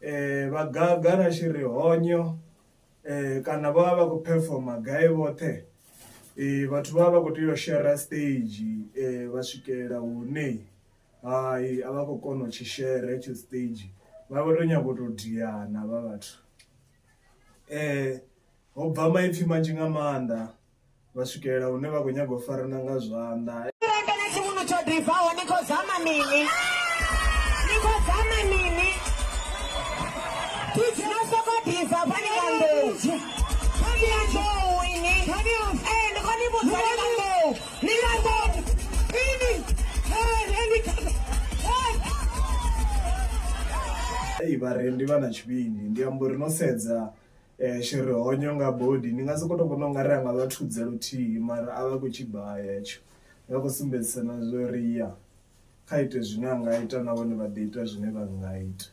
vhagaga na Shirihonyo kana vha vha khou performa gai vhoṱhe, vhathu vha vha khou tea u share stage vha swikelela hune hai a vha khou kona u tshi share hetsho stage, vha vha to nyaga u to diana vha vhathu. Ho bva maipfi manzhi nga maanḓa vha swikelela hune vha khou nyaga u farana nga zwanḓa. Tsho divaho ni khou zama mini? Ni khou zama mini? Tithi no soko diva pani kandoji. Pani kandoji ini. Ni khou ni vhudza ni kandoji. Ni kandoji. Ini. Vharendi vha na tshivhindi, ndi amba uri no sedza Shirihonyo nga body ni nga soko to vhona unga ri anga vha thudze luthihi, mara a vha khou tshi baya hetsho. Vha khou sumbedzisana zwo ri ya kha ite zwine a nga ita na vhone vha ḓi ita zwine vha nga ita.